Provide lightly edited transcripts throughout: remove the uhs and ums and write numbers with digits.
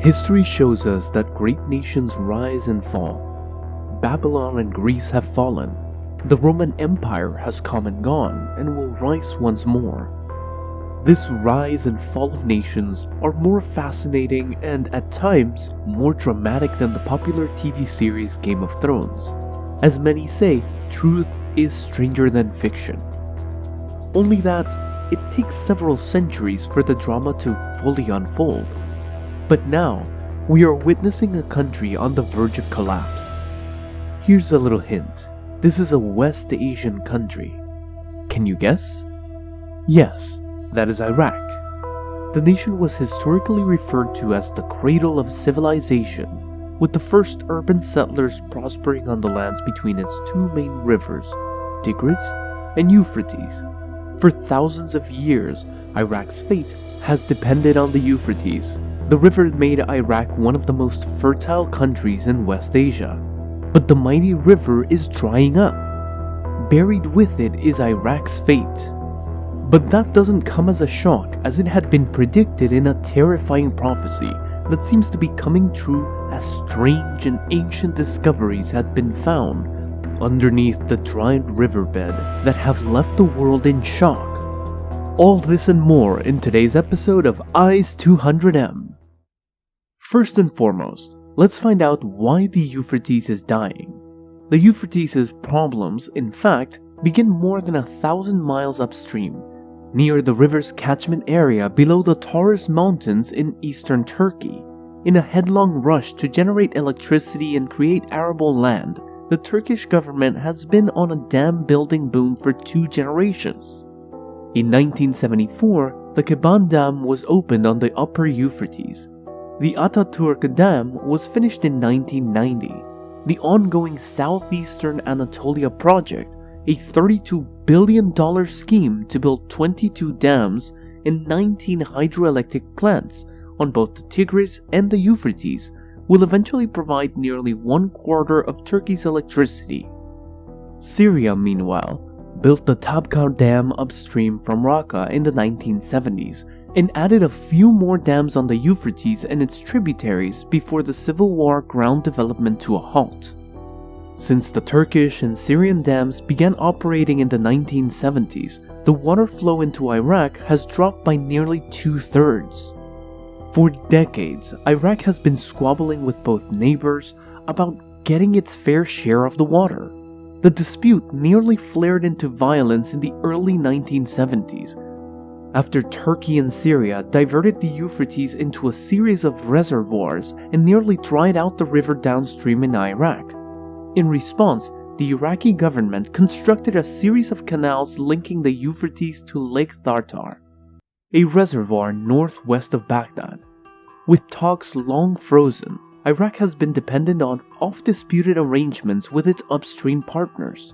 History shows us that great nations rise and fall. Babylon and Greece have fallen. The Roman Empire has come and gone and will rise once more. This rise and fall of nations are more fascinating and at times more dramatic than the popular TV series Game of Thrones. As many say, truth is stranger than fiction. Only that it takes several centuries for the drama to fully unfold. But now, we are witnessing a country on the verge of collapse. Here's a little hint. This is a West Asian country. Can you guess? Yes, that is Iraq. The nation was historically referred to as the cradle of civilization, with the first urban settlers prospering on the lands between its two main rivers, Tigris and Euphrates. For thousands of years, Iraq's fate has depended on the Euphrates. The river made Iraq one of the most fertile countries in West Asia. But the mighty river is drying up. Buried with it is Iraq's fate. But that doesn't come as a shock, as it had been predicted in a terrifying prophecy that seems to be coming true as strange and ancient discoveries had been found underneath the dried riverbed that have left the world in shock. All this and more in today's episode of Eyes 200M. First and foremost, let's find out why the Euphrates is dying. The Euphrates' problems, in fact, begin more than 1,000 miles upstream, near the river's catchment area below the Taurus Mountains in eastern Turkey. In a headlong rush to generate electricity and create arable land, the Turkish government has been on a dam building boom for 2 generations. In 1974, the Keban Dam was opened on the upper Euphrates. The Ataturk Dam was finished in 1990. The ongoing Southeastern Anatolia project, a $32 billion scheme to build 22 dams and 19 hydroelectric plants on both the Tigris and the Euphrates, will eventually provide nearly 1/4 of Turkey's electricity. Syria, meanwhile, built the Tabqa Dam upstream from Raqqa in the 1970s and added a few more dams on the Euphrates and its tributaries before the civil war ground development to a halt. Since the Turkish and Syrian dams began operating in the 1970s, the water flow into Iraq has dropped by nearly 2/3. For decades, Iraq has been squabbling with both neighbors about getting its fair share of the water. The dispute nearly flared into violence in the early 1970s, after Turkey and Syria diverted the Euphrates into a series of reservoirs and nearly dried out the river downstream in Iraq. In response, the Iraqi government constructed a series of canals linking the Euphrates to Lake Tartar, a reservoir northwest of Baghdad. With talks long frozen, Iraq has been dependent on oft-disputed arrangements with its upstream partners.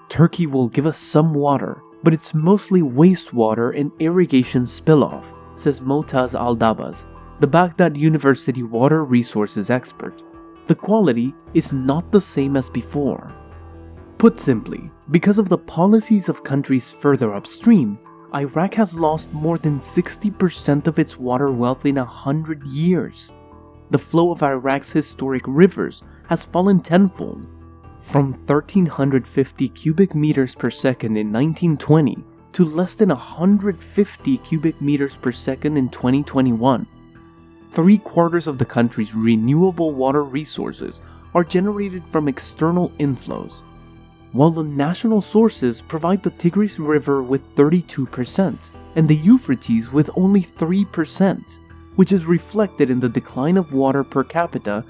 Turkey will give us some water, but it's mostly wastewater and irrigation spill-off, says Motaz Al-Dabaz, the Baghdad University water resources expert. The quality is not the same as before. Put simply, because of the policies of countries further upstream, Iraq has lost more than 60% of its water wealth in 100 years. The flow of Iraq's historic rivers has fallen tenfold, from 1,350 cubic meters per second in 1920 to less than 150 cubic meters per second in 2021. 3/4 of the country's renewable water resources are generated from external inflows, while the national sources provide the Tigris River with 32% and the Euphrates with only 3%, which is reflected in the decline of water per capita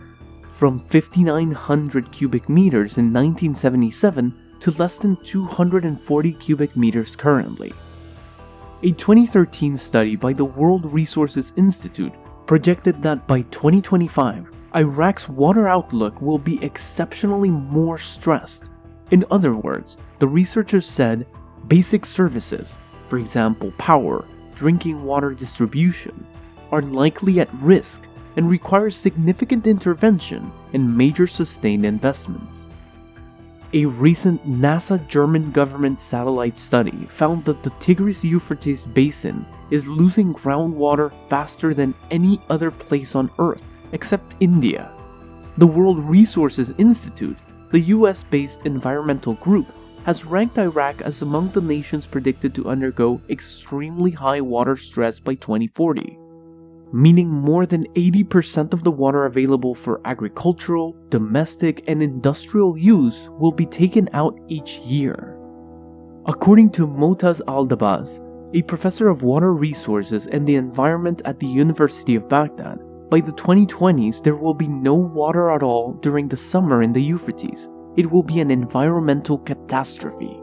from 5,900 cubic meters in 1977 to less than 240 cubic meters currently. A 2013 study by the World Resources Institute projected that by 2025, Iraq's water outlook will be exceptionally more stressed. In other words, the researchers said basic services, for example power, drinking water distribution, are likely at risk and require significant intervention and major sustained investments. A recent NASA German government satellite study found that the Tigris-Euphrates basin is losing groundwater faster than any other place on Earth except India. The World Resources Institute, the US-based environmental group, has ranked Iraq as among the nations predicted to undergo extremely high water stress by 2040, meaning more than 80% of the water available for agricultural, domestic, and industrial use will be taken out each year. According to Motaz Al-Dabaz, a professor of water resources and the environment at the University of Baghdad, by the 2020s there will be no water at all during the summer in the Euphrates. It will be an environmental catastrophe.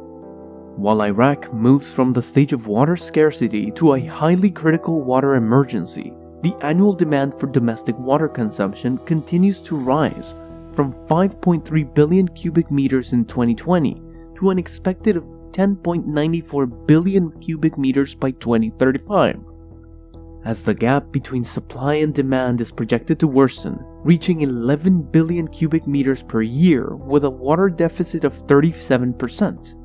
While Iraq moves from the stage of water scarcity to a highly critical water emergency, the annual demand for domestic water consumption continues to rise from 5.3 billion cubic meters in 2020 to an expected of 10.94 billion cubic meters by 2035. As the gap between supply and demand is projected to worsen, reaching 11 billion cubic meters per year with a water deficit of 37%.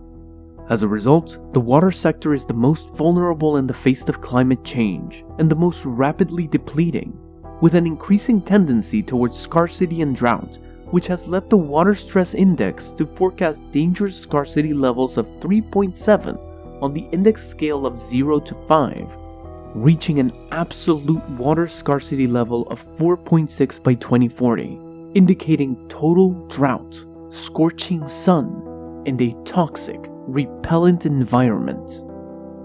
As a result, the water sector is the most vulnerable in the face of climate change and the most rapidly depleting, with an increasing tendency towards scarcity and drought, which has led the Water Stress Index to forecast dangerous scarcity levels of 3.7 on the index scale of 0 to 5, reaching an absolute water scarcity level of 4.6 by 2040, indicating total drought, scorching sun, and a toxic, repellent environment.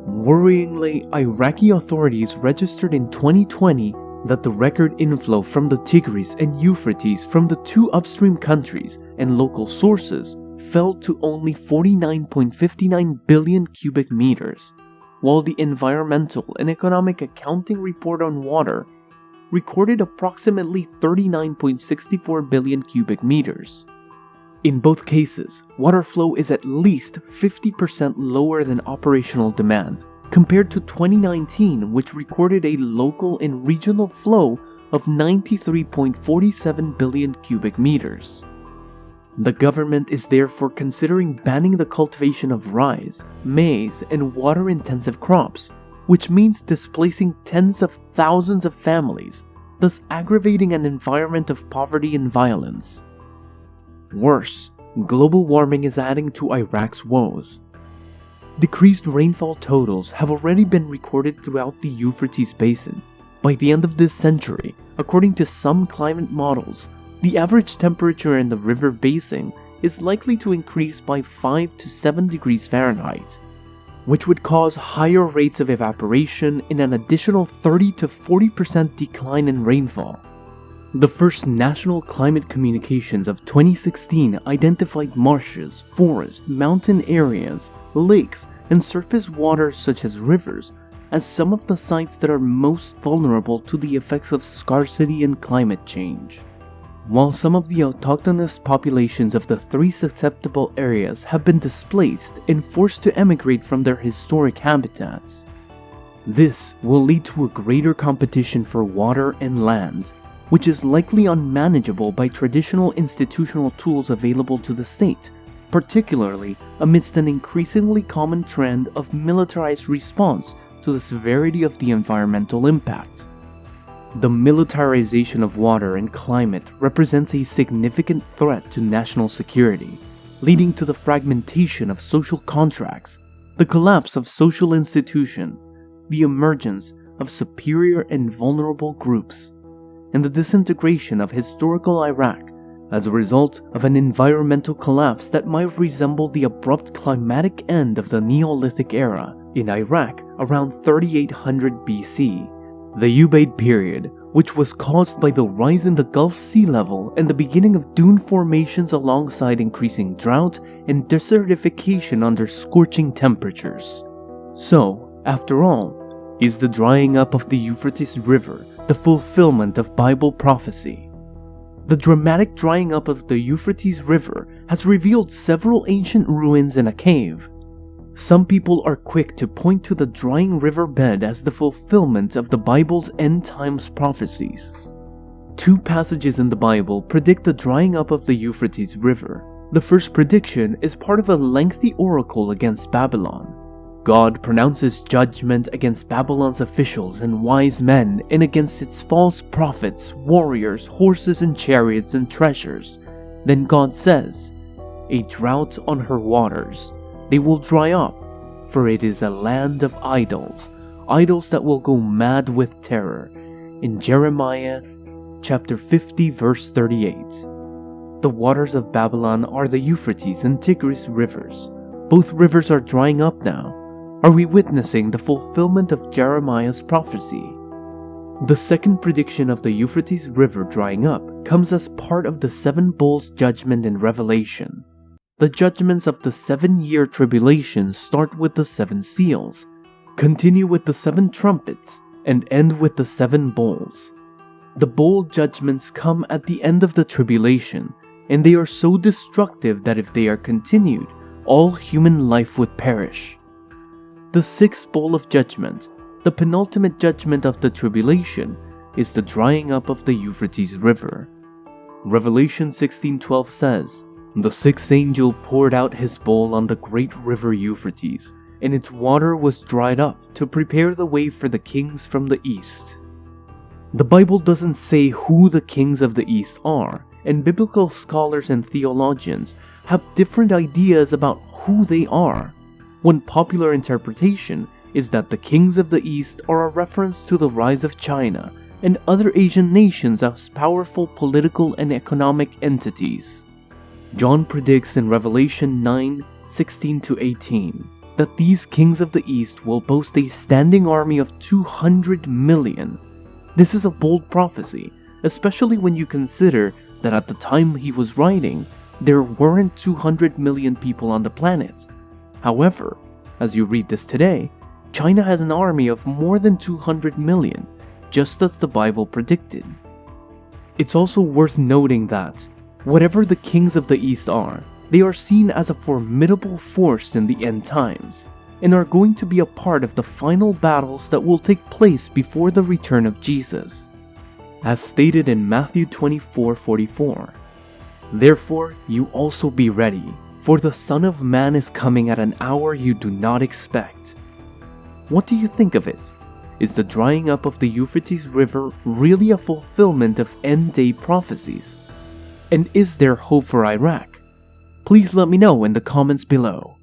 Worryingly, Iraqi authorities registered in 2020 that the record inflow from the Tigris and Euphrates from the two upstream countries and local sources fell to only 49.59 billion cubic meters, while the Environmental and Economic Accounting Report on Water recorded approximately 39.64 billion cubic meters. In both cases, water flow is at least 50% lower than operational demand, compared to 2019, which recorded a local and regional flow of 93.47 billion cubic meters. The government is therefore considering banning the cultivation of rice, maize, and water-intensive crops, which means displacing tens of thousands of families, thus aggravating an environment of poverty and violence. Worse, global warming is adding to Iraq's woes. Decreased rainfall totals have already been recorded throughout the Euphrates basin. By the end of this century, according to some climate models, the average temperature in the river basin is likely to increase by 5 to 7 degrees Fahrenheit, which would cause higher rates of evaporation and an additional 30 to 40% decline in rainfall. The first national climate communications of 2016 identified marshes, forests, mountain areas, lakes, and surface waters such as rivers as some of the sites that are most vulnerable to the effects of scarcity and climate change. While some of the autochthonous populations of the three susceptible areas have been displaced and forced to emigrate from their historic habitats, this will lead to a greater competition for water and land, which is likely unmanageable by traditional institutional tools available to the state, particularly amidst an increasingly common trend of militarized response to the severity of the environmental impact. The militarization of water and climate represents a significant threat to national security, leading to the fragmentation of social contracts, the collapse of social institutions, the emergence of superior and vulnerable groups, and the disintegration of historical Iraq as a result of an environmental collapse that might resemble the abrupt climatic end of the Neolithic era in Iraq around 3800 BC. The Ubaid period, which was caused by the rise in the Gulf sea level and the beginning of dune formations alongside increasing drought and desertification under scorching temperatures. So, after all, is the drying up of the Euphrates River the fulfillment of Bible prophecy? The dramatic drying up of the Euphrates River has revealed several ancient ruins in a cave. Some people are quick to point to the drying riverbed as the fulfillment of the Bible's end times prophecies. Two passages in the Bible predict the drying up of the Euphrates River. The first prediction is part of a lengthy oracle against Babylon. God pronounces judgment against Babylon's officials and wise men and against its false prophets, warriors, horses and chariots and treasures. Then God says, "A drought on her waters. They will dry up, for it is a land of idols, idols that will go mad with terror." In Jeremiah chapter 50 verse 38. The waters of Babylon are the Euphrates and Tigris rivers. Both rivers are drying up now. Are we witnessing the fulfillment of Jeremiah's prophecy? The second prediction of the Euphrates River drying up comes as part of the 7 bowls judgment in Revelation. The judgments of the 7-year tribulation start with the 7 seals, continue with the 7 trumpets, and end with the 7 bowls. The bowl judgments come at the end of the tribulation, and they are so destructive that if they are continued, all human life would perish. The 6th bowl of judgment, the penultimate judgment of the tribulation, is the drying up of the Euphrates River. Revelation 16:12 says, "The 6th angel poured out his bowl on the great river Euphrates, and its water was dried up to prepare the way for the kings from the east." The Bible doesn't say who the kings of the east are, and biblical scholars and theologians have different ideas about who they are. One popular interpretation is that the kings of the East are a reference to the rise of China and other Asian nations as powerful political and economic entities. John predicts in Revelation 9:16-18 that these kings of the East will boast a standing army of 200 million. This is a bold prophecy, especially when you consider that at the time he was writing, there weren't 200 million people on the planet. However, as you read this today, China has an army of more than 200 million, just as the Bible predicted. It's also worth noting that, whatever the kings of the East are, they are seen as a formidable force in the end times, and are going to be a part of the final battles that will take place before the return of Jesus. As stated in Matthew 24:44, "Therefore you also be ready, for the Son of Man is coming at an hour you do not expect." What do you think of it? Is the drying up of the Euphrates River really a fulfillment of end-day prophecies? And is there hope for Iraq? Please let me know in the comments below.